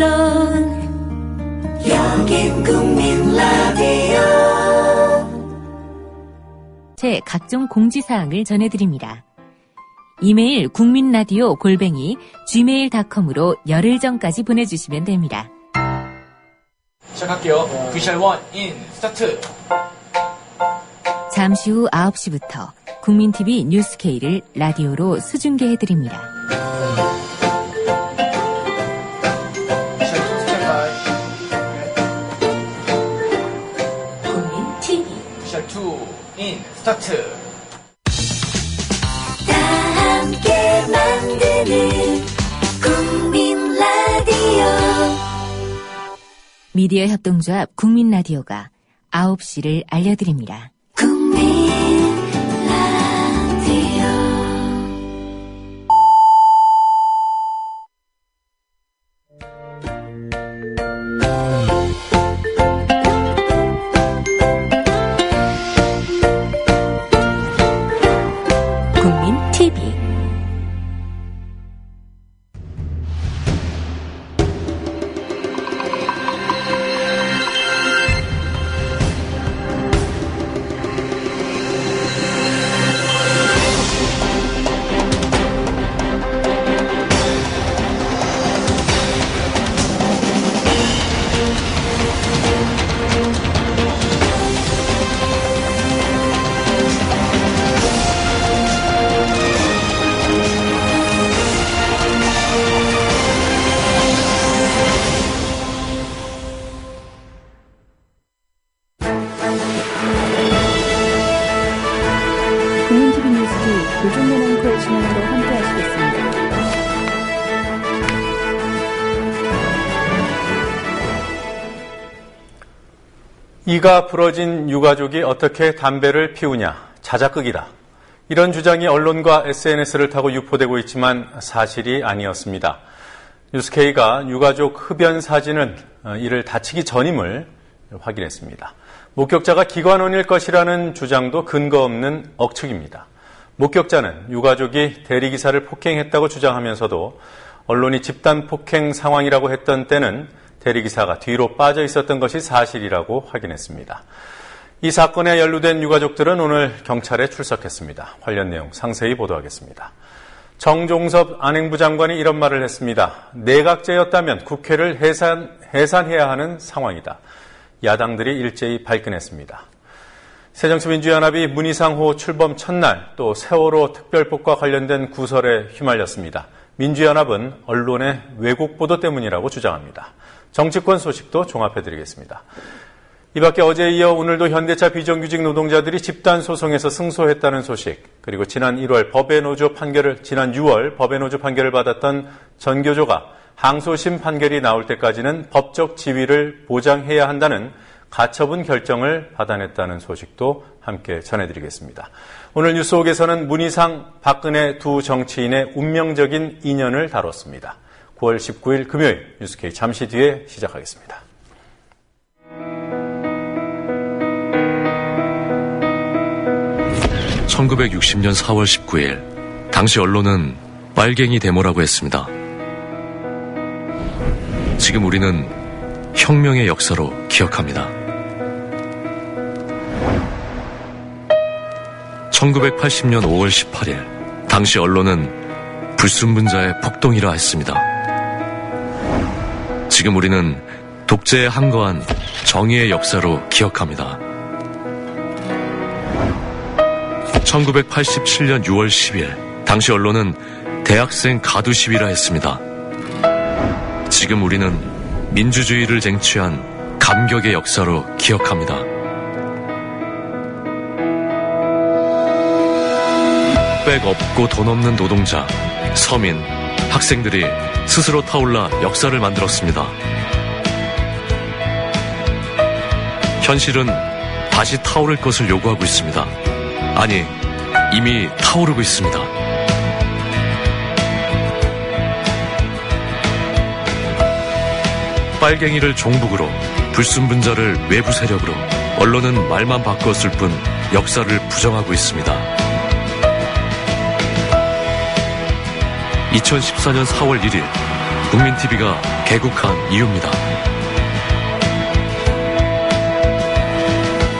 언론 여긴 국민 라디오 제 각종 공지사항을 전해드립니다. 이메일 국민라디오@gmail.com으로 열흘 전까지 보내주시면 됩니다. 시작할게요. VCR 1, 인, 스타트! 잠시 후 9시부터 국민TV 뉴스K를 라디오로 수중계해드립니다. 국민TV VCR 2, 인, 스타트! 다 함께 만드는 국민 라디오 미디어 협동조합 국민라디오가 9시를 알려드립니다. 국민 라디오 국민TV 국민TV 뉴스지 조준현 앵커의 진행으로 함께 하시겠습니다. 이가 부러진 유가족이 어떻게 담배를 피우냐, 자작극이다. 이런 주장이 언론과 SNS를 타고 유포되고 있지만 사실이 아니었습니다. 뉴스K가 유가족 흡연 사진은 이를 다치기 전임을 확인했습니다. 목격자가 기관원일 것이라는 주장도 근거 없는 억측입니다. 목격자는 유가족이 대리기사를 폭행했다고 주장하면서도 언론이 집단 폭행 상황이라고 했던 때는 대리기사가 뒤로 빠져 있었던 것이 사실이라고 확인했습니다. 이 사건에 연루된 유가족들은 오늘 경찰에 출석했습니다. 관련 내용 상세히 보도하겠습니다. 정종섭 안행부 장관이 이런 말을 했습니다. 내각제였다면 국회를 해산해야 하는 상황이다. 야당들이 일제히 발끈했습니다. 새정치민주연합이 문희상호 출범 첫날 또 세월호 특별법과 관련된 구설에 휘말렸습니다. 민주연합은 언론의 왜곡 보도 때문이라고 주장합니다. 정치권 소식도 종합해드리겠습니다. 이 밖에 어제에 이어 오늘도 현대차 비정규직 노동자들이 집단 소송에서 승소했다는 소식, 그리고 지난 6월 법의 노조 판결을 받았던 전교조가 항소심 판결이 나올 때까지는 법적 지위를 보장해야 한다는 가처분 결정을 받아냈다는 소식도 함께 전해드리겠습니다. 오늘 뉴스옥에서는 문희상, 박근혜 두 정치인의 운명적인 인연을 다뤘습니다. 9월 19일 금요일 뉴스K 잠시 뒤에 시작하겠습니다. (1960년 4월 19일) 당시 언론은 빨갱이 데모라고 했습니다. 지금 우리는 혁명의 역사로 기억합니다. 1980년 5월 18일 당시 언론은 불순분자의 폭동이라 했습니다. 지금 우리는 독재에 항거한 정의의 역사로 기억합니다. 1987년 6월 10일 당시 언론은 대학생 가두 시위라 했습니다. 지금 우리는 민주주의를 쟁취한 감격의 역사로 기억합니다. 백 없고 돈 없는 노동자, 서민, 학생들이 스스로 타올라 역사를 만들었습니다. 현실은 다시 타오를 것을 요구하고 있습니다. 아니, 이미 타오르고 있습니다. 빨갱이를 종북으로, 불순분자를 외부 세력으로, 언론은 말만 바꿨을 뿐 역사를 부정하고 있습니다. 2014년 4월 1일 국민TV가 개국한 이유입니다.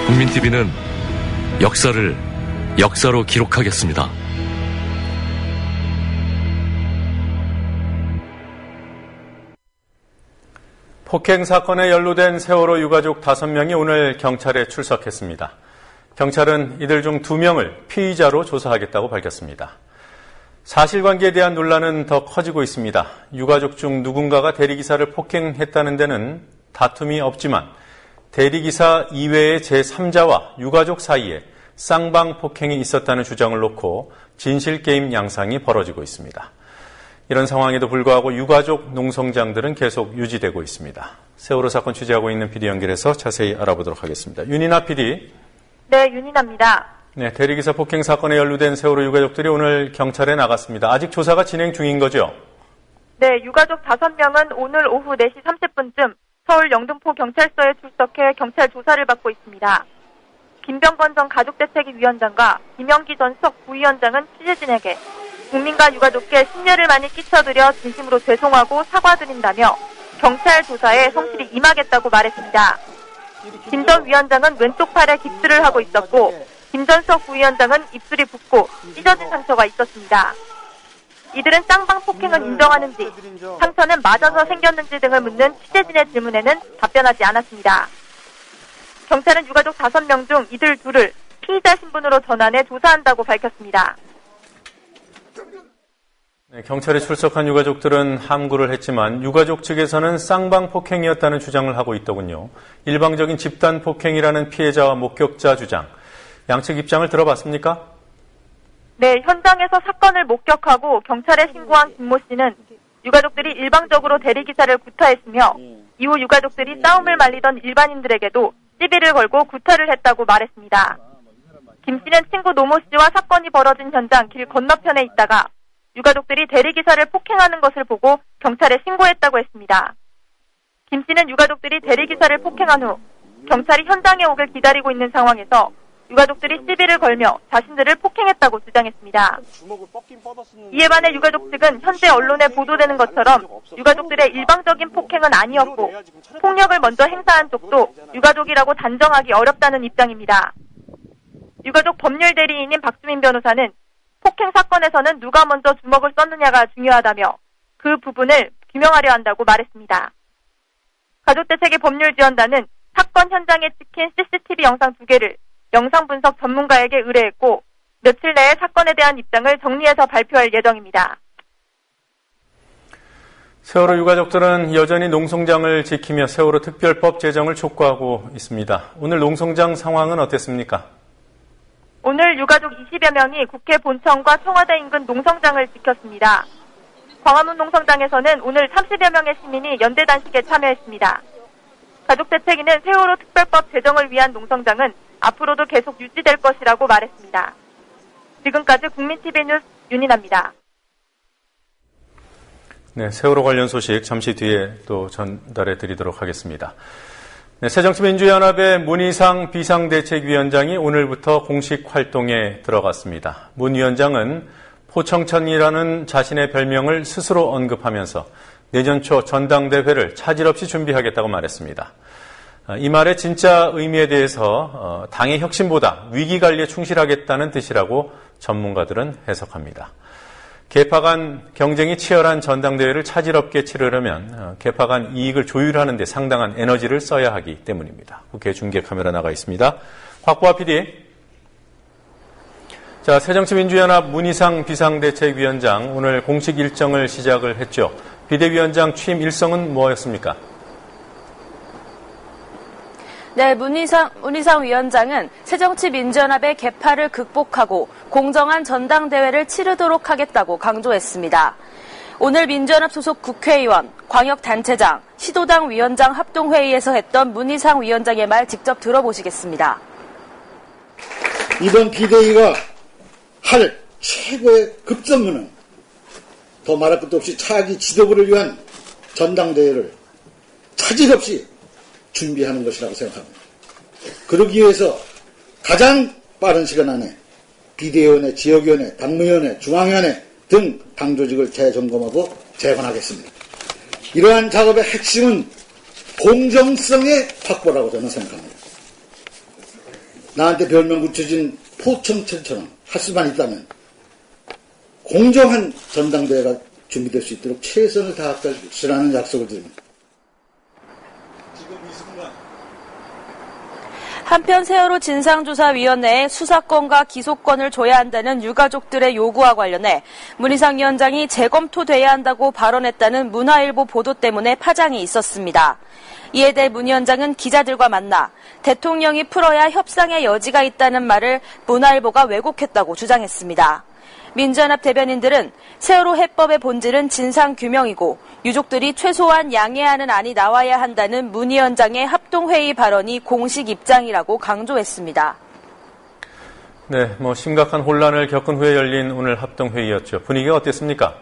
국민TV는 역사를 역사로 기록하겠습니다. 폭행 사건에 연루된 세월호 유가족 5명이 오늘 경찰에 출석했습니다. 경찰은 이들 중 2명을 피의자로 조사하겠다고 밝혔습니다. 사실관계에 대한 논란은 더 커지고 있습니다. 유가족 중 누군가가 대리기사를 폭행했다는 데는 다툼이 없지만 대리기사 이외의 제3자와 유가족 사이에 쌍방 폭행이 있었다는 주장을 놓고 진실게임 양상이 벌어지고 있습니다. 이런 상황에도 불구하고 유가족 농성장들은 계속 유지되고 있습니다. 세월호 사건 취재하고 있는 PD 연결해서 자세히 알아보도록 하겠습니다. 윤이나 PD. 네, 윤이나입니다. 네, 대리기사 폭행 사건에 연루된 세월호 유가족들이 오늘 경찰에 나갔습니다. 아직 조사가 진행 중인 거죠? 네, 유가족 5명은 오늘 오후 4시 30분쯤 서울 영등포 경찰서에 출석해 경찰 조사를 받고 있습니다. 김병건 전 가족대책위원장과 김영기 전 수석 부위원장은 취재진에게 국민과 유가족께 심려를 많이 끼쳐드려 진심으로 죄송하고 사과드린다며 경찰 조사에 성실히 임하겠다고 말했습니다. 김 전 위원장은 왼쪽 팔에 깁스를 하고 있었고 김 전 수석 부위원장은 입술이 붓고 찢어진 상처가 있었습니다. 이들은 쌍방 폭행은 인정하는지, 상처는 맞아서 생겼는지 등을 묻는 취재진의 질문에는 답변하지 않았습니다. 경찰은 유가족 5명 중 이들 둘을 피의자 신분으로 전환해 조사한다고 밝혔습니다. 네, 경찰에 출석한 유가족들은 함구를 했지만 유가족 측에서는 쌍방 폭행이었다는 주장을 하고 있더군요. 일방적인 집단 폭행이라는 피해자와 목격자 주장. 양측 입장을 들어봤습니까? 네, 현장에서 사건을 목격하고 경찰에 신고한 김모 씨는 유가족들이 일방적으로 대리기사를 구타했으며 이후 유가족들이 싸움을 말리던 일반인들에게도 시비를 걸고 구타를 했다고 말했습니다. 김 씨는 친구 노모 씨와 사건이 벌어진 현장 길 건너편에 있다가 유가족들이 대리기사를 폭행하는 것을 보고 경찰에 신고했다고 했습니다. 김 씨는 유가족들이 대리기사를 폭행한 후 경찰이 현장에 오길 기다리고 있는 상황에서 유가족들이 시비를 걸며 자신들을 폭행했다고 주장했습니다. 이에 반해 유가족 측은 현재 언론에 보도되는 것처럼 유가족들의 일방적인 폭행은 아니었고 폭력을 먼저 행사한 쪽도 유가족이라고 단정하기 어렵다는 입장입니다. 유가족 법률 대리인인 박주민 변호사는 폭행 사건에서는 누가 먼저 주먹을 썼느냐가 중요하다며 그 부분을 규명하려 한다고 말했습니다. 가족대책의 법률지원단은 사건 현장에 찍힌 CCTV 영상 2개를 영상 분석 전문가에게 의뢰했고 며칠 내에 사건에 대한 입장을 정리해서 발표할 예정입니다. 세월호 유가족들은 여전히 농성장을 지키며 세월호 특별법 제정을 촉구하고 있습니다. 오늘 농성장 상황은 어땠습니까? 오늘 유가족 20여 명이 국회 본청과 청와대 인근 농성장을 지켰습니다. 광화문 농성장에서는 오늘 30여 명의 시민이 연대 단식에 참여했습니다. 가족대책위는 세월호 특별법 제정을 위한 농성장은 앞으로도 계속 유지될 것이라고 말했습니다. 지금까지 국민TV 뉴스 윤이나입니다. 네, 세월호 관련 소식 잠시 뒤에 또 전달해 드리도록 하겠습니다. 네, 새정치민주연합의 문희상 비상대책위원장이 오늘부터 공식 활동에 들어갔습니다. 문 위원장은 포청천이라는 자신의 별명을 스스로 언급하면서 내년 초 전당대회를 차질 없이 준비하겠다고 말했습니다. 이 말의 진짜 의미에 대해서 당의 혁신보다 위기관리에 충실하겠다는 뜻이라고 전문가들은 해석합니다. 계파 간 경쟁이 치열한 전당대회를 차질 없게 치르려면 계파 간 이익을 조율하는 데 상당한 에너지를 써야 하기 때문입니다. 국회 중계 카메라 나가 있습니다. 곽보아 PD. 자, 새정치민주연합 문희상 비상대책위원장 오늘 공식 일정을 시작을 했죠. 비대위원장 취임 일성은 뭐였습니까? 네, 문희상 위원장은 새정치민주연합의 계파를 극복하고 공정한 전당대회를 치르도록 하겠다고 강조했습니다. 오늘 민주연합 소속 국회의원, 광역단체장, 시도당 위원장 합동회의에서 했던 문희상 위원장의 말 직접 들어보시겠습니다. 이번 비대위가 할 최고의 급선무는 더 말할 것도 없이 차기 지도부를 위한 전당대회를 차질 없이 준비하는 것이라고 생각합니다. 그러기 위해서 가장 빠른 시간 안에 비대위원회, 지역위원회, 당무위원회, 중앙위원회 등 당조직을 재점검하고 재건하겠습니다. 이러한 작업의 핵심은 공정성의 확보라고 저는 생각합니다. 나한테 별명 붙여진 포청천처럼 할 수만 있다면 공정한 전당대회가 준비될 수 있도록 최선을 다할 것이라는 약속을 드립니다. 한편 세월호 진상조사위원회에 수사권과 기소권을 줘야 한다는 유가족들의 요구와 관련해 문희상 위원장이 재검토돼야 한다고 발언했다는 문화일보 보도 때문에 파장이 있었습니다. 이에 대해 문 위원장은 기자들과 만나 대통령이 풀어야 협상의 여지가 있다는 말을 문화일보가 왜곡했다고 주장했습니다. 민주연합 대변인들은 세월호 해법의 본질은 진상규명이고 유족들이 최소한 양해하는 안이 나와야 한다는 문 위원장의 합동회의 발언이 공식 입장이라고 강조했습니다. 네, 심각한 혼란을 겪은 후에 열린 오늘 합동회의였죠. 분위기가 어땠습니까?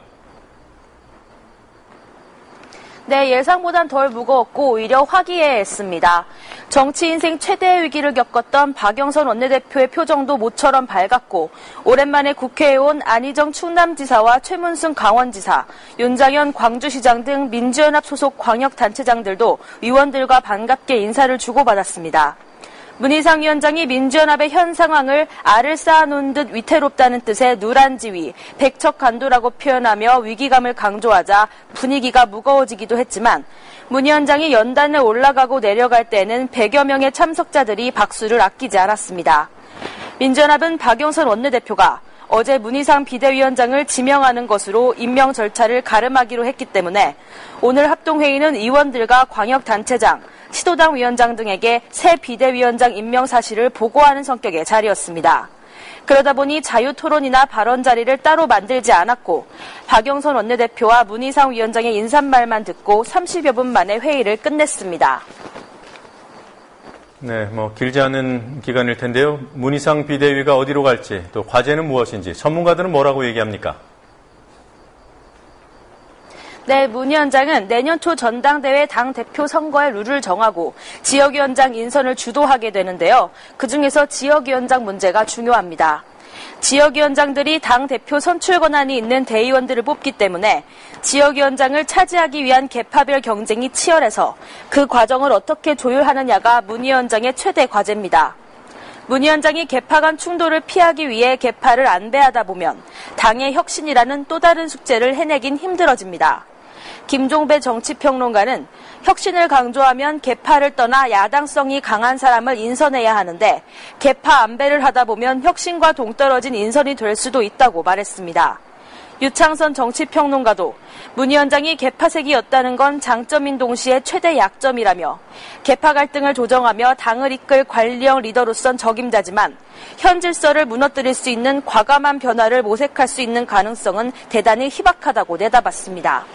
네, 예상보단 덜 무거웠고 오히려 화기애애했습니다. 정치 인생 최대의 위기를 겪었던 박영선 원내대표의 표정도 모처럼 밝았고 오랜만에 국회에 온 안희정 충남지사와 최문순 강원지사, 윤장현 광주시장 등 민주연합 소속 광역단체장들도 의원들과 반갑게 인사를 주고받았습니다. 문희상 위원장이 민주연합의 현 상황을 알을 쌓아놓은 듯 위태롭다는 뜻의 누란지위, 백척간도라고 표현하며 위기감을 강조하자 분위기가 무거워지기도 했지만 문 위원장이 연단을 올라가고 내려갈 때는 100여 명의 참석자들이 박수를 아끼지 않았습니다. 민주연합은 박영선 원내대표가 어제 문희상 비대위원장을 지명하는 것으로 임명 절차를 가름하기로 했기 때문에 오늘 합동회의는 의원들과 광역단체장, 시도당 위원장 등에게 새 비대위원장 임명 사실을 보고하는 성격의 자리였습니다. 그러다 보니 자유토론이나 발언 자리를 따로 만들지 않았고 박영선 원내대표와 문희상 위원장의 인사말만 듣고 30여 분 만에 회의를 끝냈습니다. 네, 길지 않은 기간일 텐데요. 문희상 비대위가 어디로 갈지, 또 과제는 무엇인지 전문가들은 뭐라고 얘기합니까? 네, 문 위원장은 내년 초 전당대회 당대표 선거의 룰을 정하고 지역위원장 인선을 주도하게 되는데요. 그중에서 지역위원장 문제가 중요합니다. 지역위원장들이 당대표 선출 권한이 있는 대의원들을 뽑기 때문에 지역위원장을 차지하기 위한 계파별 경쟁이 치열해서 그 과정을 어떻게 조율하느냐가 문 위원장의 최대 과제입니다. 문 위원장이 계파 간 충돌을 피하기 위해 계파를 안배하다 보면 당의 혁신이라는 또 다른 숙제를 해내긴 힘들어집니다. 김종배 정치평론가는 혁신을 강조하면 계파를 떠나 야당성이 강한 사람을 인선해야 하는데 계파 안배를 하다 보면 혁신과 동떨어진 인선이 될 수도 있다고 말했습니다. 유창선 정치평론가도 문 위원장이 계파색이었다는 건 장점인 동시에 최대 약점이라며 계파 갈등을 조정하며 당을 이끌 관리형 리더로선 적임자지만 현 질서를 무너뜨릴 수 있는 과감한 변화를 모색할 수 있는 가능성은 대단히 희박하다고 내다봤습니다.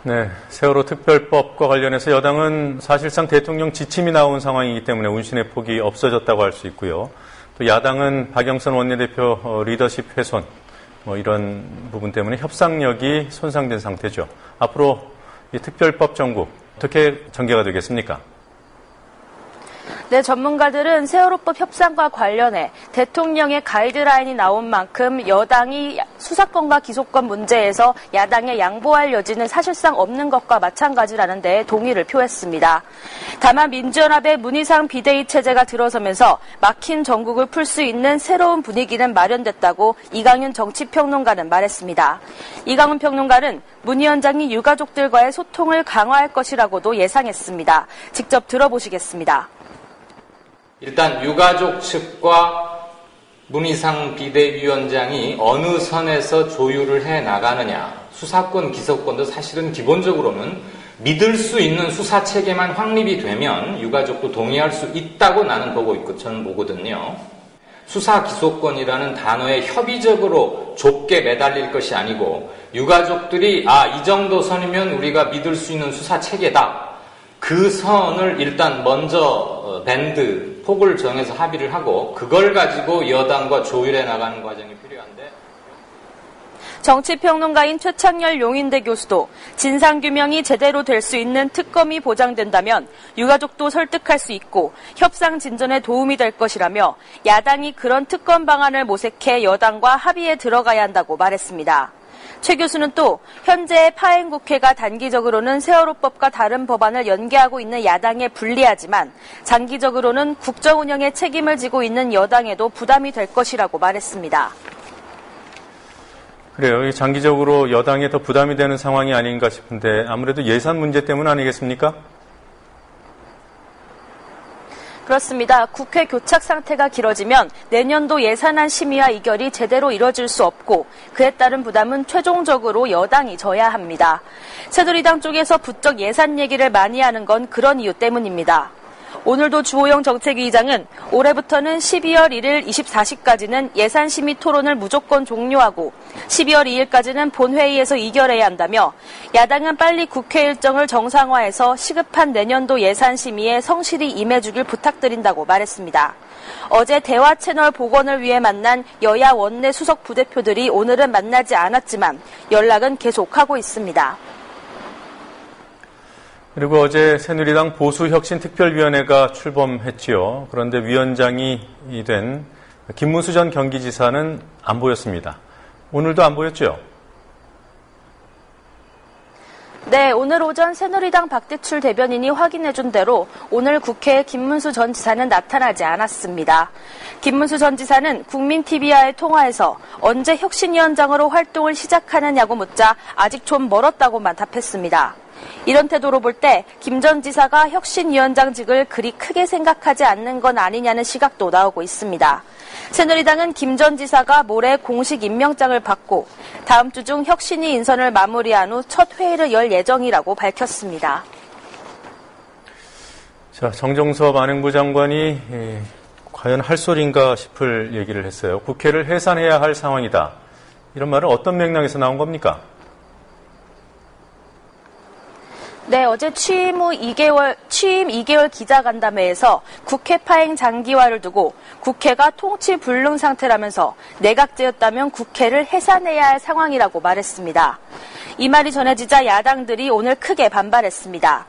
네, 세월호 특별법과 관련해서 여당은 사실상 대통령 지침이 나온 상황이기 때문에 운신의 폭이 없어졌다고 할 수 있고요. 또 야당은 박영선 원내대표 리더십 훼손, 이런 부분 때문에 협상력이 손상된 상태죠. 앞으로 이 특별법 정국 어떻게 전개가 되겠습니까? 네, 전문가들은 세월호법 협상과 관련해 대통령의 가이드라인이 나온 만큼 여당이 수사권과 기소권 문제에서 야당에 양보할 여지는 사실상 없는 것과 마찬가지라는 데 동의를 표했습니다. 다만 민주연합의 문희상 비대위 체제가 들어서면서 막힌 정국을 풀 수 있는 새로운 분위기는 마련됐다고 이강윤 정치평론가는 말했습니다. 이강윤 평론가는 문 위원장이 유가족들과의 소통을 강화할 것이라고도 예상했습니다. 직접 들어보시겠습니다. 일단 유가족 측과 문희상 비대위원장이 어느 선에서 조율을 해 나가느냐, 수사권, 기소권도 사실은 기본적으로는 믿을 수 있는 수사 체계만 확립이 되면 유가족도 동의할 수 있다고 나는 보고 있고 저는 보거든요. 수사 기소권이라는 단어에 협의적으로 좁게 매달릴 것이 아니고 유가족들이 이 정도 선이면 우리가 믿을 수 있는 수사 체계다. 그 선을 일단 먼저 밴드, 폭을 정해서 합의를 하고 그걸 가지고 여당과 조율해 나가는 과정이 필요한데 정치평론가인 최창렬 용인대 교수도 진상규명이 제대로 될 수 있는 특검이 보장된다면 유가족도 설득할 수 있고 협상 진전에 도움이 될 것이라며 야당이 그런 특검 방안을 모색해 여당과 합의에 들어가야 한다고 말했습니다. 최 교수는 또 현재의 파행국회가 단기적으로는 세월호법과 다른 법안을 연계하고 있는 야당에 불리하지만 장기적으로는 국정 운영에 책임을 지고 있는 여당에도 부담이 될 것이라고 말했습니다. 그래요. 장기적으로 여당에 더 부담이 되는 상황이 아닌가 싶은데 아무래도 예산 문제 때문 아니겠습니까? 그렇습니다. 국회 교착 상태가 길어지면 내년도 예산안 심의와 의결이 제대로 이뤄질 수 없고 그에 따른 부담은 최종적으로 여당이 져야 합니다. 새누리당 쪽에서 부쩍 예산 얘기를 많이 하는 건 그런 이유 때문입니다. 오늘도 주호영 정책위의장은 올해부터는 12월 1일 24시까지는 예산심의 토론을 무조건 종료하고 12월 2일까지는 본회의에서 의결해야 한다며 야당은 빨리 국회 일정을 정상화해서 시급한 내년도 예산심의에 성실히 임해주길 부탁드린다고 말했습니다. 어제 대화 채널 복원을 위해 만난 여야 원내 수석 부대표들이 오늘은 만나지 않았지만 연락은 계속하고 있습니다. 그리고 어제 새누리당 보수혁신특별위원회가 출범했지요. 그런데 위원장이 된 김문수 전 경기지사는 안 보였습니다. 오늘도 안 보였죠? 네, 오늘 오전 새누리당 박대출 대변인이 확인해준 대로 오늘 국회에 김문수 전 지사는 나타나지 않았습니다. 김문수 전 지사는 국민TV와의 통화에서 언제 혁신위원장으로 활동을 시작하느냐고 묻자 아직 좀 멀었다고만 답했습니다. 이런 태도로 볼 때 김 전 지사가 혁신위원장직을 그리 크게 생각하지 않는 건 아니냐는 시각도 나오고 있습니다. 새누리당은 김 전 지사가 모레 공식 임명장을 받고 다음 주 중 혁신위 인선을 마무리한 후 첫 회의를 열 예정이라고 밝혔습니다. 자, 정종섭 안행부 장관이 과연 할 소린가 싶을 얘기를 했어요. 국회를 해산해야 할 상황이다. 이런 말은 어떤 맥락에서 나온 겁니까? 네, 어제 취임 2개월 기자간담회에서 국회 파행 장기화를 두고 국회가 통치 불능 상태라면서 내각제였다면 국회를 해산해야 할 상황이라고 말했습니다. 이 말이 전해지자 야당들이 오늘 크게 반발했습니다.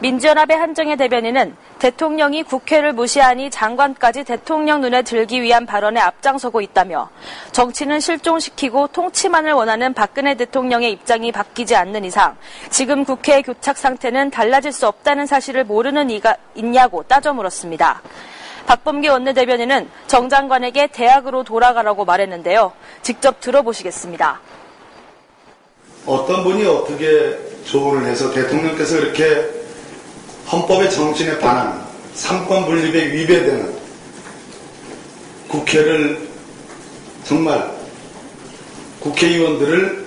민주연합의 한정혜 대변인은 대통령이 국회를 무시하니 장관까지 대통령 눈에 들기 위한 발언에 앞장서고 있다며 정치는 실종시키고 통치만을 원하는 박근혜 대통령의 입장이 바뀌지 않는 이상 지금 국회의 교착 상태는 달라질 수 없다는 사실을 모르는 이가 있냐고 따져 물었습니다. 박범계 원내대변인은 정 장관에게 대학으로 돌아가라고 말했는데요. 직접 들어보시겠습니다. 어떤 분이 어떻게 조언을 해서 대통령께서 이렇게 헌법의 정신에 반하는 삼권 분립에 위배되는 국회를 정말 국회의원들을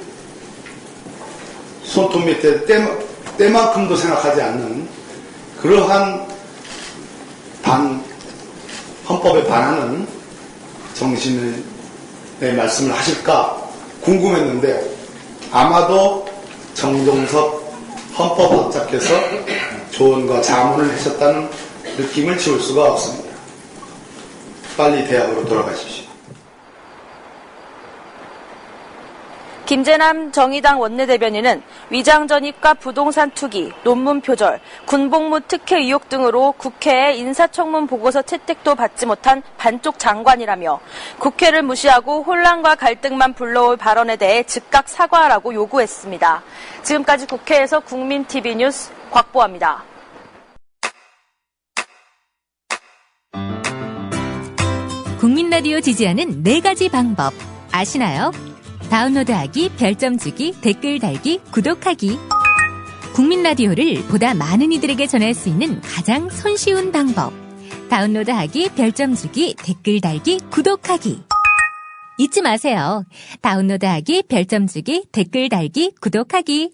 손톱 밑에 때만큼도 생각하지 않는 그러한 헌법에 반하는 정신의 말씀을 하실까 궁금했는데 아마도 정종섭 헌법학자께서 조언과 자문을 하셨다는 느낌을 지울 수가 없습니다. 빨리 대학으로 돌아가십시오. 김재남 정의당 원내대변인은 위장 전입과 부동산 투기, 논문 표절, 군복무 특혜 의혹 등으로 국회에 인사청문 보고서 채택도 받지 못한 반쪽 장관이라며 국회를 무시하고 혼란과 갈등만 불러올 발언에 대해 즉각 사과하라고 요구했습니다. 지금까지 국회에서 국민TV 뉴스 곽보아입니다. 국민라디오 지지하는 4가지 방법 아시나요? 다운로드하기, 별점 주기, 댓글 달기, 구독하기. 국민라디오를 보다 많은 이들에게 전할 수 있는 가장 손쉬운 방법. 다운로드하기, 별점 주기, 댓글 달기, 구독하기. 잊지 마세요. 다운로드하기, 별점 주기, 댓글 달기, 구독하기.